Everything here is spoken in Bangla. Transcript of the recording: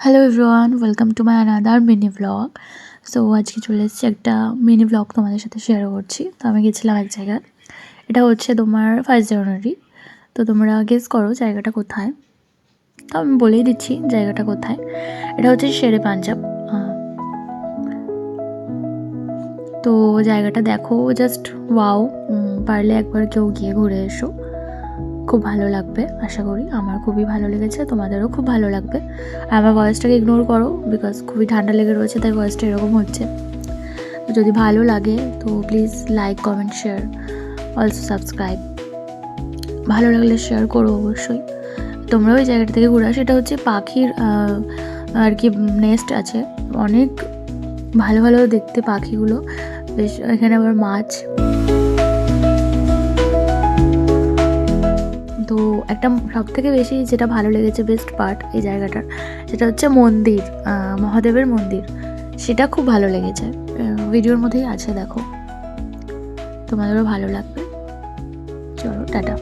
Hello everyone, welcome to my another mini blog. So আজকে চলে এসেছি একটা মিনি ব্লগ তোমাদের সাথে শেয়ার করছি। তো আমি গেছিলাম এক জায়গায়, এটা হচ্ছে তোমার 1 জানুয়ারি। তো তোমরা গেস করো জায়গাটা কোথায়। তো আমি বলেই দিচ্ছি জায়গাটা কোথায়। এটা হচ্ছে শেরে পাঞ্জাব। তো জায়গাটা দেখো, জাস্ট ওয়াও। পারলে একবার কেউ গিয়ে ঘুরে এসো, খুব ভালো লাগবে আশা করি। আমার খুবই ভালো লেগেছে, তোমাদেরও খুব ভালো লাগবে। আর আমার ভয়েসটাকে ইগনোর করো, বিকজ খুবই ঠান্ডা লেগে রয়েছে, তাই ভয়েসটা এরকম হচ্ছে। যদি ভালো লাগে তো please like, comment, share, also subscribe. ভালো লাগলে শেয়ার করো অবশ্যই। তোমরা ওই জায়গাটা থেকে ঘুরে আসো। এটা হচ্ছে পাখির আর কি নেস্ট আছে, অনেক ভালো ভালো দেখতে পাখিগুলো। বেশ, এখানে আবার মাছ। তো একটা সবথেকে বেশি যেটা ভালো লেগেছে, বেস্ট পার্ট এই জায়গাটার, সেটা হচ্ছে মন্দির, মহাদেবের মন্দির। সেটা খুব ভালো লেগেছে। ভিডিওর মধ্যেই আছে, দেখো, তোমাদেরও ভালো লাগবে। চলো টাটা।